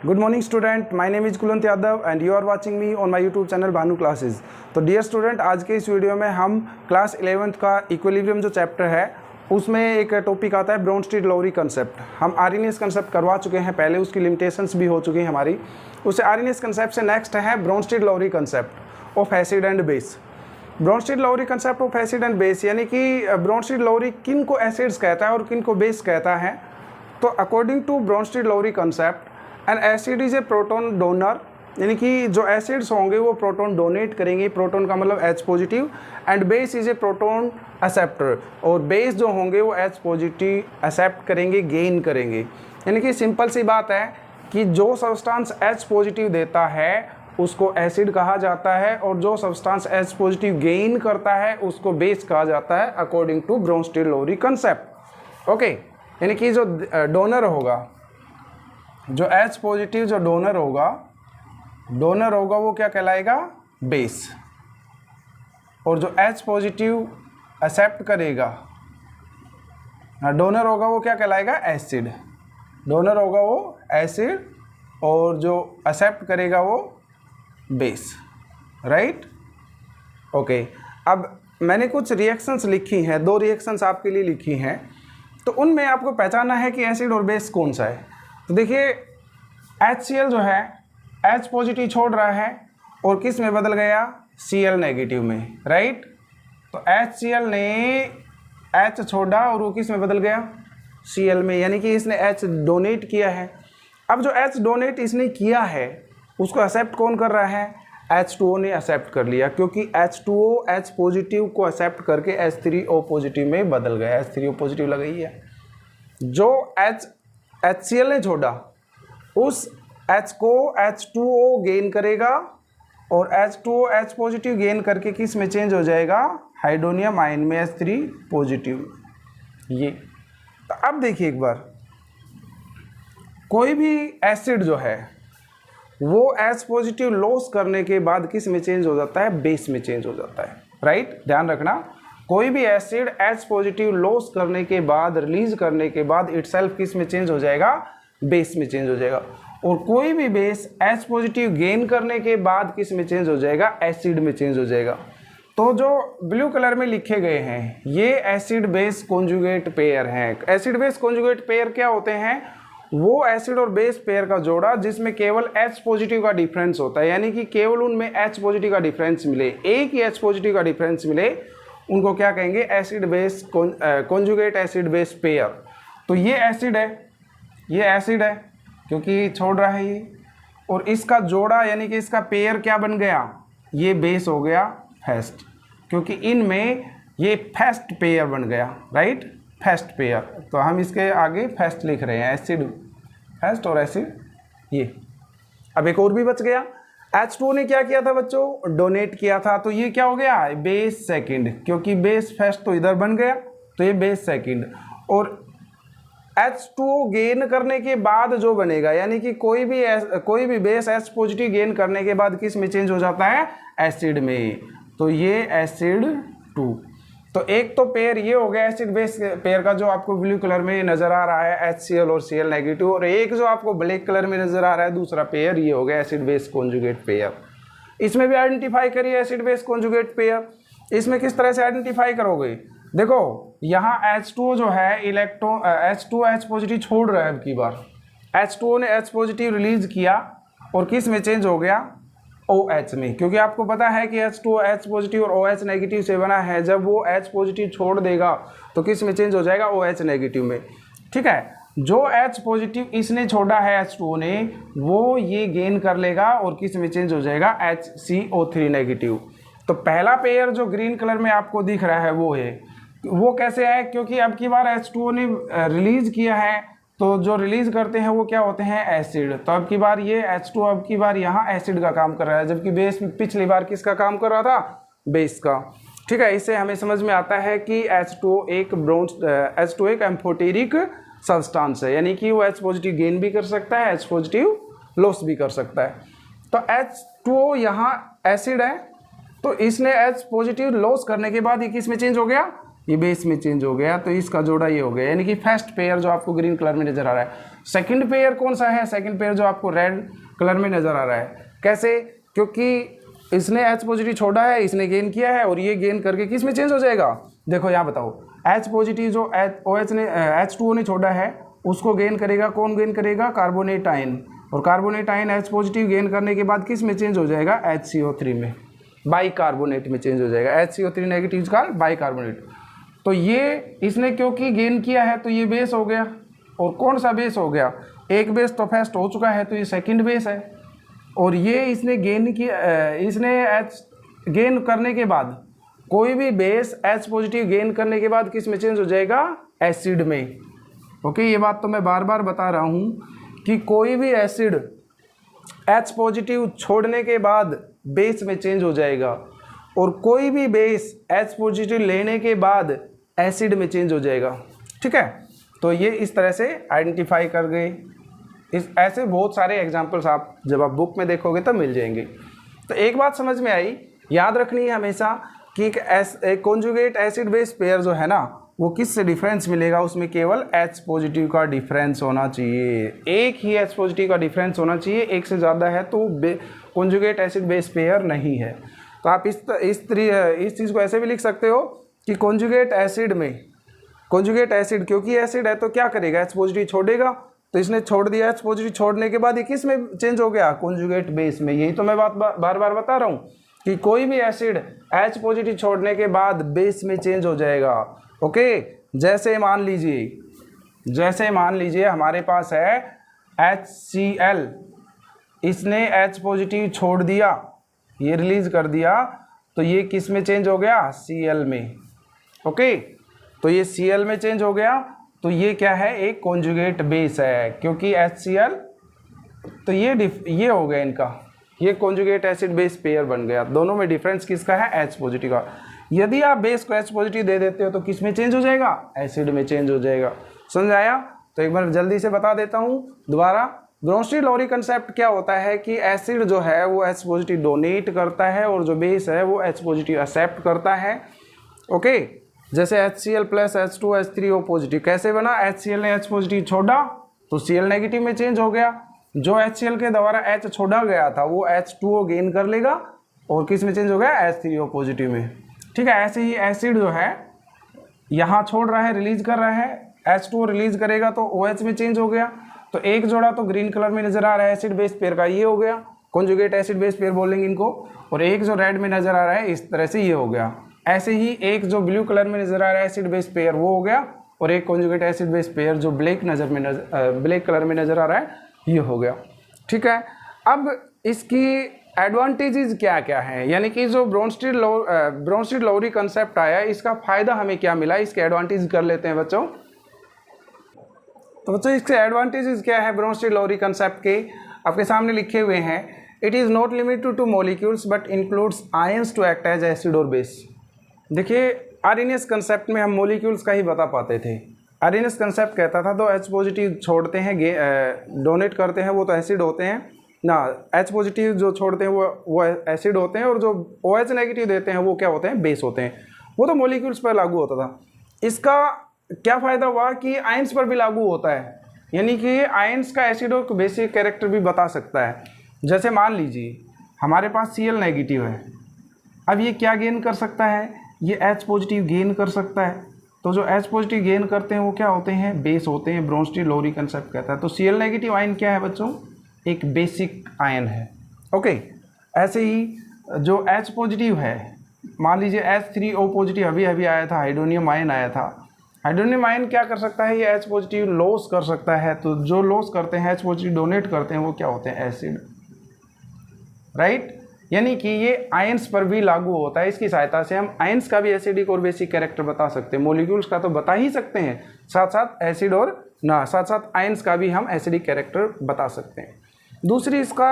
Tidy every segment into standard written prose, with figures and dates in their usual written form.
Good morning student, my name is Kulwant Yadav and you are watching me on my YouTube channel Bhanu classes. तो dear student, आज के इस video में हम class 11th का इक्विलिब्रियम जो चैप्टर है उसमें एक टॉपिक आता है ब्रोंस्टीड-लोरी कंसेप्ट। हम आर्रीनियस कंसेप्ट करवा चुके हैं पहले, उसकी लिमिटेशंस भी हो चुकी हैं हमारी। उससे आर्रीनियस कंसेप्ट से नेक्स्ट है Bronsted Lowry concept of acid and base. Bronsted Lowry concept of acid and base यानी कि ब्रोंस्टीड-लोरी किन को एसिड्स कहता है और किन को बेस कहता है। तो according to Bronsted Lowry concept, and acid is a proton donor, यानी कि जो एसिड्स होंगे वो प्रोटॉन डोनेट करेंगे, प्रोटॉन का मतलब H positive, and base is a proton acceptor, और बेस जो होंगे वो H पॉजिटिव एक्सेप्ट करेंगे, गेन करेंगे। यानी कि सिंपल सी बात है कि जो सब्सटेंस H पॉजिटिव देता है उसको एसिड कहा जाता है, और जो सब्सटेंस H पॉजिटिव गेन करता है उसको बेस कहा जाता है according to Bronsted Lowry concept. Okay, यानी कि जो डोनर होगा, जो H पॉजिटिव जो डोनर होगा वो क्या कहलाएगा? बेस। और जो H पॉजिटिव एक्सेप्ट करेगा, डोनर होगा वो क्या कहलाएगा? एसिड। डोनर होगा वो एसिड, और जो एक्सेप्ट करेगा वो बेस। राइट? ओके, अब मैंने कुछ रिएक्शंस लिखी हैं, 2 रिएक्शंस आपके लिए लिखी हैं, तो उनमें आपको पहचानना है कि एसिड और बेस कौन सा है। तो देखिए, HCl जो है H पॉजिटिव छोड़ रहा है और किस में बदल गया? Cl नेगेटिव में। राइट? तो HCl ने H छोड़ा और वो किस में बदल गया? Cl में, यानी कि इसने H डोनेट किया है। अब जो H डोनेट इसने किया है उसको एक्सेप्ट कौन कर रहा है? H2O ने एक्सेप्ट कर लिया, क्योंकि H2O H पॉजिटिव को एक्सेप्ट करके H3O पॉजिटिव में बदल गया। H3O पॉजिटिव लगाई है। जो HCl ने छोड़ा उस H को H2O गेन करेगा, और H2O H पॉजिटिव गेन करके किस में चेंज हो जाएगा? हाइड्रोनियम आयन में H3 पॉजिटिव। ये तो अब देखिए एक बार, कोई भी एसिड जो है वो H पॉजिटिव लॉस करने के बाद किस में चेंज हो जाता है? बेस में चेंज हो जाता है। राइट? ध्यान रखना, कोई भी एसिड H पॉजिटिव लॉस करने के बाद, रिलीज करने के बाद इटसेल्फ किस में चेंज हो जाएगा? बेस में चेंज हो जाएगा। और कोई भी बेस H पॉजिटिव गेन करने के बाद किस में चेंज हो जाएगा? एसिड में चेंज हो जाएगा। तो जो ब्लू कलर में लिखे गए हैं ये एसिड बेस कॉन्जुगेट पेयर हैं। एसिड बेस कॉन्जुगेट पेयर क्या होते हैं? वो एसिड और बेस पेयर का जोड़ा जिसमें केवल H पॉजिटिव का डिफरेंस होता है, यानी कि केवल उनमें H पॉजिटिव का डिफरेंस मिले, एक ही H पॉजिटिव का डिफरेंस मिले, उनको क्या कहेंगे? Acid base conjugate acid base pair. तो ये एसिड है, ये एसिड है क्योंकि छोड़ रहा है ये, और इसका जोड़ा यानी कि इसका पेयर क्या बन गया? ये बेस हो गया फेस्ट, क्योंकि इनमें ये फेस्ट पेयर बन गया। राइट? Fest pair. तो हम इसके आगे फेस्ट लिख रहे हैं, एसिड फेस्ट और एसिड ये। अब एक और भी बच गया, H2O ने क्या किया था बच्चों? डोनेट किया था। तो ये क्या हो गया? बेस सेकंड, क्योंकि बेस फर्स्ट तो इधर बन गया, तो ये बेस सेकंड। और H2O गेन करने के बाद जो बनेगा, यानी कि कोई भी बेस H पॉजिटिव गेन करने के बाद किस में चेंज हो जाता है? एसिड में। तो ये एसिड 2। तो एक तो पेयर ये हो गया एसिड बेस पेयर का, जो आपको ब्लू कलर में नजर आ रहा है HCl और Cl नेगेटिव, और एक जो आपको ब्लैक कलर में नजर आ रहा है दूसरा पेयर, ये हो गया एसिड बेस कॉन्जुगेट पेयर। इसमें भी आइडेंटिफाई करिए एसिड बेस कॉन्जुगेट पेयर। इसमें किस तरह से आइडेंटिफाई करोगे? देखो, यहाँ H2O जो है इलेक्ट्रॉन H2O H पॉजिटिव छोड़ रहा है। अब की बार H2O ने H पॉजिटिव रिलीज किया और किस में चेंज हो गया? OH में, क्योंकि आपको पता है कि H2O H पॉजिटिव और OH नेगेटिव से बना है। जब वो H पॉजिटिव छोड़ देगा तो किस में चेंज हो जाएगा? OH नेगेटिव में। ठीक है, जो H पॉजिटिव इसने छोड़ा है H2O ने, वो ये गेन कर लेगा और किस में चेंज हो जाएगा? HCO3 negative. तो पहला पेयर जो ग्रीन कलर में आपको दिख रहा है वो है, वो कैसे है? क्योंकि अब की बार H2O ने रिलीज किया है, तो जो रिलीज करते हैं वो क्या होते हैं? एसिड। तो अब की बार ये H2O अब की बार यहाँ एसिड का काम कर रहा है, जबकि बेस पिछली बार किसका काम कर रहा था? बेस का। ठीक है, इससे हमें समझ में आता है कि H2O एक एम्फोटेरिक सब्सटेंस है, यानी कि वो H पॉजिटिव गेन भी कर सकता है, H पॉजिटिव लॉस भी कर सकता है। तो H2O यहाँ एसिड है, तो इसने H पॉजिटिव लॉस करने के बाद ये किस में चेंज हो गया? ये बेस में चेंज हो गया, तो इसका जोड़ा ये हो गया, यानी कि फर्स्ट पेयर जो आपको ग्रीन कलर में नजर आ रहा है। सेकंड पेयर कौन सा है? सेकंड पेयर जो आपको रेड कलर में नज़र आ रहा है। कैसे? क्योंकि इसने H पॉजिटिव छोड़ा है, इसने गेन किया है, और ये गेन करके किस में चेंज हो जाएगा? देखो यहाँ बताओ, H पॉजिटिव जो OH ने H2O ने छोड़ा है उसको गेन करेगा, कौन गेन करेगा? कार्बोनेट आयन, और carbonate ion H positive gain करने के बाद किस में चेंज हो जाएगा? HCO3 में, बाइकार्बोनेट में चेंज हो जाएगा। HCO3 नेगेटिव का बाइकार्बोनेट। तो ये इसने क्योंकि गेन किया है तो ये बेस हो गया, और कौन सा बेस हो गया? एक बेस तो फर्स्ट हो चुका है तो ये सेकंड बेस है, और ये इसने गेन किया, इसने H गेन करने के बाद कोई भी बेस H पॉजिटिव गेन करने के बाद किस में चेंज हो जाएगा? एसिड में। ओके, ये बात तो मैं बार बार बता रहा हूँ कि कोई भी एसिड H पॉजिटिव छोड़ने के बाद बेस में चेंज हो जाएगा, और कोई भी बेस H पॉजिटिव लेने के बाद एसिड में चेंज हो जाएगा। ठीक है, तो ये इस तरह से आइडेंटिफाई कर गए। इस ऐसे बहुत सारे एग्जांपल्स आप जब आप बुक में देखोगे तब मिल जाएंगे। तो एक बात समझ में आई, याद रखनी है हमेशा कि एक कॉन्जुगेट एसिड बेस पेयर जो है ना, वो किस से डिफरेंस मिलेगा? उसमें केवल H पॉजिटिव का डिफरेंस होना चाहिए, एक ही H पॉजिटिव का डिफरेंस होना चाहिए। एक से ज़्यादा है तो कॉन्जुगेट एसिड बेस पेयर नहीं है। तो आप इस चीज़ को ऐसे भी लिख सकते हो कि कॉन्जुगेट एसिड में, कॉन्जुगेट एसिड क्योंकि एसिड है तो क्या करेगा? H पॉजिटिव छोड़ेगा, तो इसने छोड़ दिया H पॉजिटिव, छोड़ने के बाद ये किस में चेंज हो गया? कॉन्जुगेट बेस में। यही तो मैं बात बार बार बता रहा हूँ कि कोई भी एसिड H पॉजिटिव छोड़ने के बाद बेस में चेंज हो जाएगा। ओके, जैसे मान लीजिए हमारे पास है HCl, इसने H पॉजिटिव छोड़ दिया, ये रिलीज कर दिया, तो ये किस में चेंज हो गया? Cl में। ओके, तो ये Cl में चेंज हो गया, तो ये क्या है? एक कॉन्जुगेट बेस है, क्योंकि HCl, तो ये हो गया इनका, ये कॉन्जुगेट एसिड बेस पेयर बन गया। दोनों में डिफरेंस किसका है? H पॉजिटिव का। यदि आप बेस को H पॉजिटिव दे देते हो तो किस में चेंज हो जाएगा? एसिड में चेंज हो जाएगा। समझ आया? तो एक बार जल्दी से बता देता हूँ दोबारा। ब्रोंस्टीड-लोरी कंसेप्ट क्या होता है कि एसिड जो है वो H पॉजिटिव डोनेट करता है, और जो बेस है वो H पॉजिटिव एक्सेप्ट करता है। ओके, जैसे HCl प्लस H2H3O पॉजिटिव कैसे बना? HCl ने H पॉजिटिव छोड़ा तो Cl नेगेटिव में चेंज हो गया, जो HCl के द्वारा H छोड़ा गया था वो H2O गेन कर लेगा, और किस में चेंज हो गया? H3O पॉजिटिव में। ठीक है, ऐसे ही एसिड जो है यहाँ छोड़ रहा है, रिलीज कर रहा है, H2O रिलीज करेगा तो OH में चेंज हो गया। तो एक जोड़ा तो ग्रीन कलर में नजर आ रहा है एसिड बेस पेयर का, ये हो गया कॉन्जुगेट एसिड बेस पेयर बोलेंगे इनको, और एक जो रेड में नजर आ रहा है इस तरह से ये हो गया। ऐसे ही एक जो ब्लू कलर में नजर आ रहा है एसिड बेस पेयर वो हो गया, और एक कॉन्जुगेट एसिड बेस पेयर जो ब्लैक कलर में नजर आ रहा है ये हो गया। ठीक है, अब इसकी एडवांटेजेस क्या क्या हैं, यानी कि जो ब्रोंस्टीड-लोरी कंसेप्ट आया इसका फ़ायदा हमें क्या मिला, इसके एडवांटेज कर लेते हैं बच्चों। तो बच्चों इसके एडवांटेजेस क्या है ब्रोंस्टीड-लोरी कंसेप्ट के? आपके सामने लिखे हुए हैं। It is not limited to molecules but includes ions to act as acid और बेस। देखिए, आरएनएस कंसेप्ट में हम मॉलिक्यूल्स का ही बता पाते थे। आरएनएस कंसेप्ट कहता था तो H पॉजिटिव छोड़ते हैं, डोनेट करते हैं, वो तो एसिड होते हैं ना। H पॉजिटिव जो छोड़ते हैं वो एसिड होते हैं, और जो OH नेगेटिव देते हैं वो क्या होते हैं? बेस होते हैं। वो तो मॉलिक्यूल्स पर लागू होता था। इसका क्या फ़ायदा हुआ कि आयंस पर भी लागू होता है, यानी कि आयंस का एसिड और बेसिक कैरेक्टर भी बता सकता है। जैसे मान लीजिए हमारे पास Cl नेगेटिव है, अब ये क्या गेन कर सकता है? ये H पॉजिटिव गेन कर सकता है। तो जो H पॉजिटिव गेन करते हैं वो क्या होते हैं? बेस होते हैं। ब्रोंस्टीड-लोरी कंसेप्ट कहता है। तो Cl नेगेटिव आयन क्या है बच्चों? एक बेसिक आयन है। ओके, ऐसे ही जो H पॉजिटिव है, मान लीजिए H3O पॉजिटिव अभी आया था, हाइड्रोनियम आयन आया था। हाइड्रोनियम आयन क्या कर सकता है? ये H पॉजिटिव लॉस कर सकता है। तो जो लॉस करते हैं, H पॉजिटिव डोनेट करते हैं, वो क्या होते हैं? एसिड। राइट, यानी कि ये आयंस पर भी लागू होता है। इसकी सहायता से हम आयंस का भी एसिडिक और बेसिक कैरेक्टर बता सकते हैं। मॉलिक्यूल्स का तो बता ही सकते हैं, साथ साथ एसिड और साथ साथ आयंस का भी हम एसिडिक कैरेक्टर बता सकते हैं। दूसरी इसका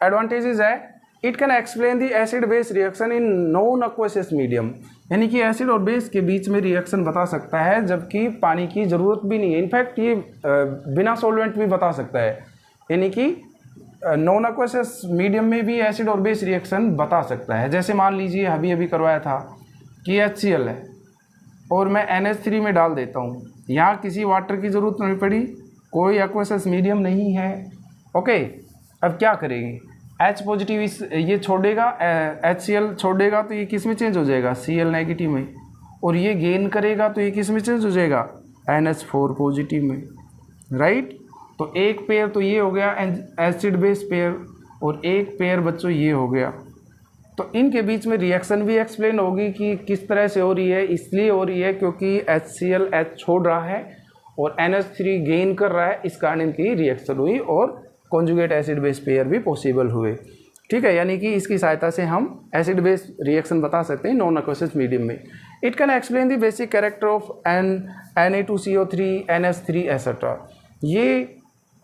एडवांटेजेस है, it can explain the acid base reaction in non aqueous medium, यानी कि एसिड और बेस के बीच में रिएक्शन बता सकता है जबकि पानी की ज़रूरत भी नहीं है। इनफैक्ट ये बिना सॉल्वेंट भी बता सकता है, यानी कि नॉन एक्वस मीडियम में भी एसिड और बेस रिएक्शन बता सकता है। जैसे मान लीजिए अभी करवाया था कि HCl है और मैं NH3 में डाल देता हूँ, यहाँ किसी वाटर की ज़रूरत नहीं पड़ी, कोई एक्वस मीडियम नहीं है। ओके, अब क्या करेंगे, H पॉजिटिव इस ये छोड़ेगा, HCl छोड़ेगा तो ये किस में चेंज हो जाएगा, Cl नेगेटिव में, और ये गेन करेगा तो ये किस में चेंज हो जाएगा, NH4 पॉजिटिव में, राइट। तो एक पेयर तो ये हो गया एसिड बेस पेयर, और एक पेयर बच्चों ये हो गया। तो इनके बीच में रिएक्शन भी एक्सप्लेन होगी कि किस तरह से हो रही है। इसलिए हो रही है क्योंकि HCl H छोड़ रहा है और NH3 गेन कर रहा है, इस कारण इनकी रिएक्शन हुई और कॉन्जुगेट एसिड बेस पेयर भी पॉसिबल हुए। ठीक है, यानी कि इसकी सहायता से हम एसिड बेस रिएक्शन बता सकते हैं नॉन एक्वस मीडियम में। It can explain the basic character of Na2CO3 NH3 etcetera. ये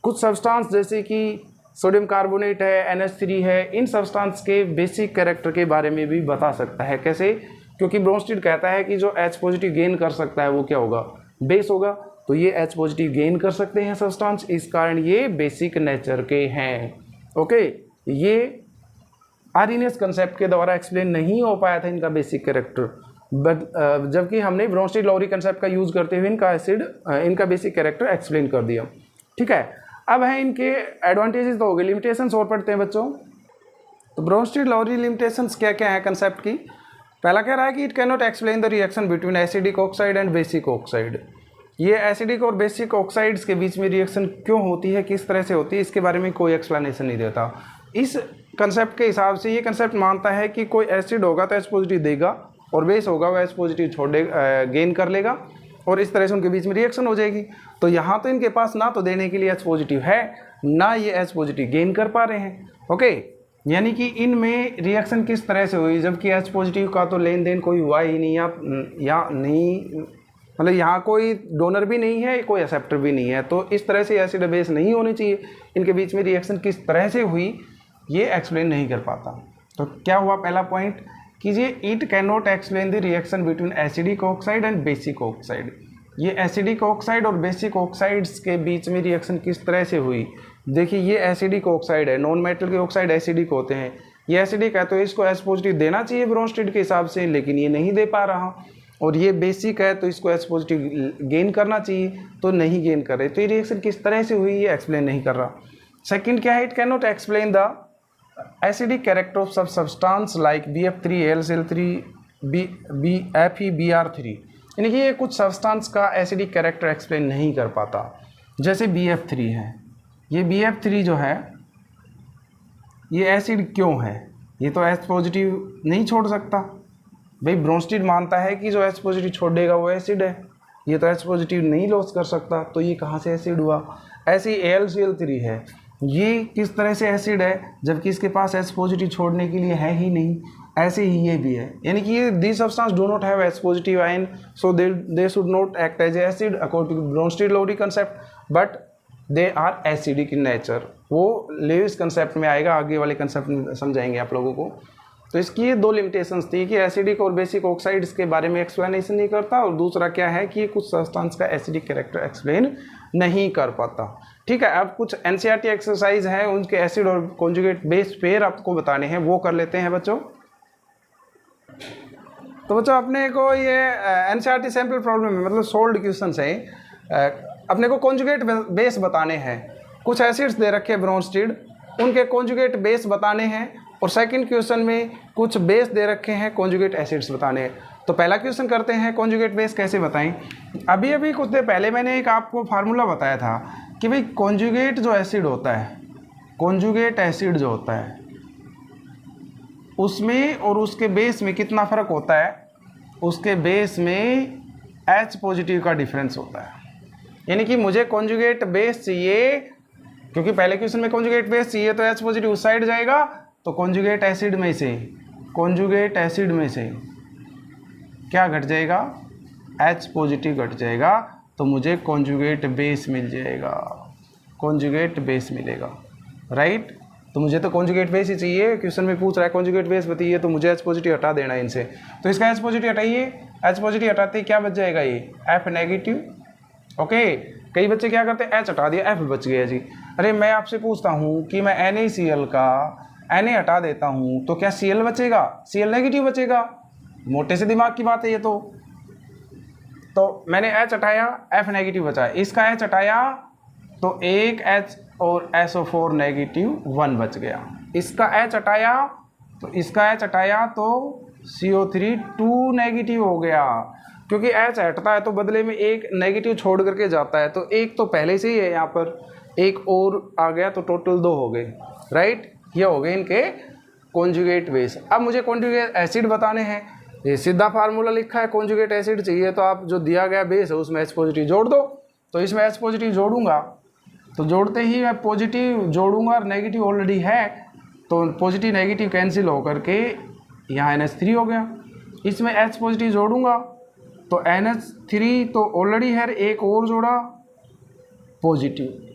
कुछ सब्सटेंस जैसे कि सोडियम कार्बोनेट है, NH3 है, इन सब्सटेंस के बेसिक कैरेक्टर के बारे में भी बता सकता है। कैसे, क्योंकि ब्रोंस्टीड कहता है कि जो H पॉजिटिव गेन कर सकता है वो क्या होगा, बेस होगा। तो ये H पॉजिटिव गेन कर सकते हैं सब्सटेंस, इस कारण ये बेसिक नेचर के हैं। ओके, ये आर्हेनियस कंसेप्ट के द्वारा एक्सप्लेन नहीं हो पाया था इनका बेसिक कैरेक्टर, बट जबकि हमने ब्रोंस्टीड लॉरी कंसेप्ट का यूज़ करते हुए इनका बेसिक कैरेक्टर एक्सप्लेन कर दिया। ठीक है, अब है इनके एडवांटेजेस तो हो गए, लिमिटेशंस और पढ़ते हैं बच्चों। तो ब्रोंस्टीड लॉरी लिमिटेशंस क्या क्या है कंसेप्ट की। पहला कह रहा है कि it can not explain the reaction between acidic oxide and basic oxide. ये एसिडिक और बेसिक ऑक्साइड्स के बीच में रिएक्शन क्यों होती है, किस तरह से होती है, इसके बारे में कोई एक्सप्लेनेशन नहीं देता। इस कंसेप्ट के हिसाब से ये कंसेप्ट मानता है कि कोई एसिड होगा तो H पॉजिटिव देगा और बेस होगा वो H पॉजिटिव छोड़ेगा, गेन कर लेगा, और इस तरह से उनके बीच में रिएक्शन हो जाएगी। तो यहाँ तो इनके पास ना तो देने के लिए H पॉजिटिव है, ना ये H पॉजिटिव गेन कर पा रहे हैं। ओके, यानी कि इनमें रिएक्शन किस तरह से हुई, जबकि H पॉजिटिव का तो लेन देन कोई हुआ ही नहीं, या नहीं, मतलब यहाँ कोई डोनर भी नहीं है, कोई एक्सेप्टर भी नहीं है। तो इस तरह से एसिड बेस नहीं होनी चाहिए, इनके बीच में रिएक्शन किस तरह से हुई ये एक्सप्लेन नहीं कर पाता। तो क्या हुआ पहला पॉइंट कि ये it can not explain the reaction between acidic oxide and basic oxide. ये एसिडिक ऑक्साइड और बेसिक ऑक्साइड्स के बीच में रिएक्शन किस तरह से हुई। देखिए, ये एसिडिक ऑक्साइड है, नॉन मेटल के ऑक्साइड एसिडिक होते हैं, ये एसिडिक है तो इसको H पॉजिटिव देना चाहिए ब्रोंस्टीड के हिसाब से, लेकिन ये नहीं दे पा रहा। और ये बेसिक है तो इसको H पॉजिटिव गेन करना चाहिए तो नहीं गेन कर रहे। तो ये रिएक्शन किस तरह से हुई ये एक्सप्लेन नहीं कर रहा। सेकंड क्या है, it can not explain the acidic character of sub substance like BF3 AlCl3 FeBr3। यानी कि ये कुछ सब्सटेंस का एसिडिक कैरेक्टर एक्सप्लेन नहीं कर पाता। जैसे BF3 है, ये BF3 जो है ये एसिड क्यों है, ये तो H पॉजिटिव नहीं छोड़ सकता। भाई ब्रोंस्टीड मानता है कि जो H पॉजिटिव छोड़ेगा वो एसिड है, ये तो H पॉजिटिव नहीं लॉस कर सकता, तो ये कहाँ से एसिड हुआ। ऐसे AlCl3 है, ये किस तरह से एसिड है जबकि इसके पास H पॉजिटिव छोड़ने के लिए है ही नहीं। ऐसे ही ये भी है, यानी कि ये this substance do not have H positive ion, so they should not act as acid according to Bronsted Lowry concept, but they are acidic in nature. वो लेविस कंसेप्ट में आएगा, आगे वाले कंसेप्ट में समझाएंगे आप लोगों को। तो इसकी ये दो लिमिटेशंस थी कि एसिडिक और बेसिक ऑक्साइड्स के बारे में एक्सप्लेनेशन नहीं करता, और दूसरा क्या है कि ये कुछ सब्सटेंस का एसिडिक कैरेक्टर एक्सप्लेन नहीं कर पाता। ठीक है, अब कुछ NCERT एक्सरसाइज है, उनके एसिड और कॉन्जुगेट बेस पेयर आपको बताने हैं, वो कर लेते हैं बच्चों। तो बच्चों अपने को ये NCERT सैम्पल प्रॉब्लम है, मतलब सोल्ड क्वेश्चन है, अपने को कॉन्जुगेट बेस बताने हैं। कुछ एसिड्स दे रखे हैं ब्रोंस्टीड, उनके कॉन्जुगेट बेस बताने हैं, और सेकंड क्वेश्चन में कुछ बेस दे रखे हैं, कॉन्जुगेट एसिड्स बताने हैं। तो पहला क्वेश्चन करते हैं, कॉन्जुगेट बेस कैसे बताएं। अभी कुछ देर पहले मैंने एक आपको फार्मूला बताया था कि भाई कॉन्जुगेट जो एसिड होता है, कॉन्जुगेट एसिड जो होता है उसमें और उसके बेस में कितना फ़र्क होता है। उसके बेस में H पॉजिटिव का डिफरेंस होता है, यानी कि मुझे कॉन्जुगेट बेस चाहिए, क्योंकि पहले क्वेश्चन में कॉन्जुगेट बेस चाहिए तो H पॉजिटिव उस साइड जाएगा, तो कॉन्जुगेट एसिड में से क्या घट जाएगा, H पॉजिटिव घट जाएगा, तो मुझे कॉन्जुगेट बेस मिल जाएगा, कॉन्जुगेट बेस मिलेगा, राइट। तो मुझे तो कॉन्जुगेट बेस ही चाहिए, क्वेश्चन में पूछ रहा है कॉन्जुगेट बेस बताइए, तो मुझे H पॉजिटिव हटा देना है इनसे। तो इसका H पॉजिटिव हटाइए, H पॉजिटिव हटाते क्या बच जाएगा, ये F नेगेटिव। ओके, कई बच्चे क्या करते हैं, H हटा दिया F बच गया जी। अरे मैं आपसे पूछता हूँ कि मैं NaCl का Na हटा देता हूँ तो क्या Cl बचेगा, Cl नेगेटिव बचेगा। मोटे से दिमाग की बात है ये। तो मैंने H हटाया, F नेगेटिव बचा, इसका H हटाया तो एक H और SO4 नेगेटिव 1 बच गया। इसका H हटाया तो CO3 2 नेगेटिव हो गया, क्योंकि H हटता है तो बदले में एक नेगेटिव छोड़ करके जाता है, तो एक तो पहले से ही है यहाँ पर, एक और आ गया तो टोटल 2 हो गए, राइट। ये हो गए इनके कॉन्जुगेट बेस। अब मुझे कॉन्जुगेट एसिड बताने हैं, ये सीधा फार्मूला लिखा है, कॉन्जुगेट एसिड चाहिए तो आप जो दिया गया बेस है उसमें H पॉजिटिव जोड़ दो। तो इसमें H पॉजिटिव जोड़ूंगा तो जोड़ते ही मैं पॉजिटिव जोड़ूंगा और नेगेटिव ऑलरेडी है, तो पॉजिटिव नेगेटिव कैंसिल होकर के यहाँ NH3 हो गया। इसमें H पॉजिटिव जोड़ूंगा तो NH3 तो ऑलरेडी है, एक और जोड़ा पॉजिटिव।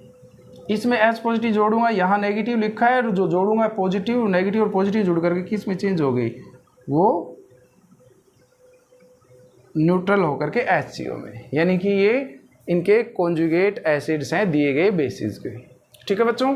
इसमें H पॉजिटिव जोड़ूंगा, यहाँ नेगेटिव लिखा है, जो जोड़ूंगा पॉजिटिव, नेगेटिव और पॉजिटिव जुड़ करके किस में चेंज हो गई, वो न्यूट्रल होकर के HCO में। यानी कि ये इनके कॉन्जुगेट एसिड्स हैं दिए गए बेसिस के। ठीक है बच्चों।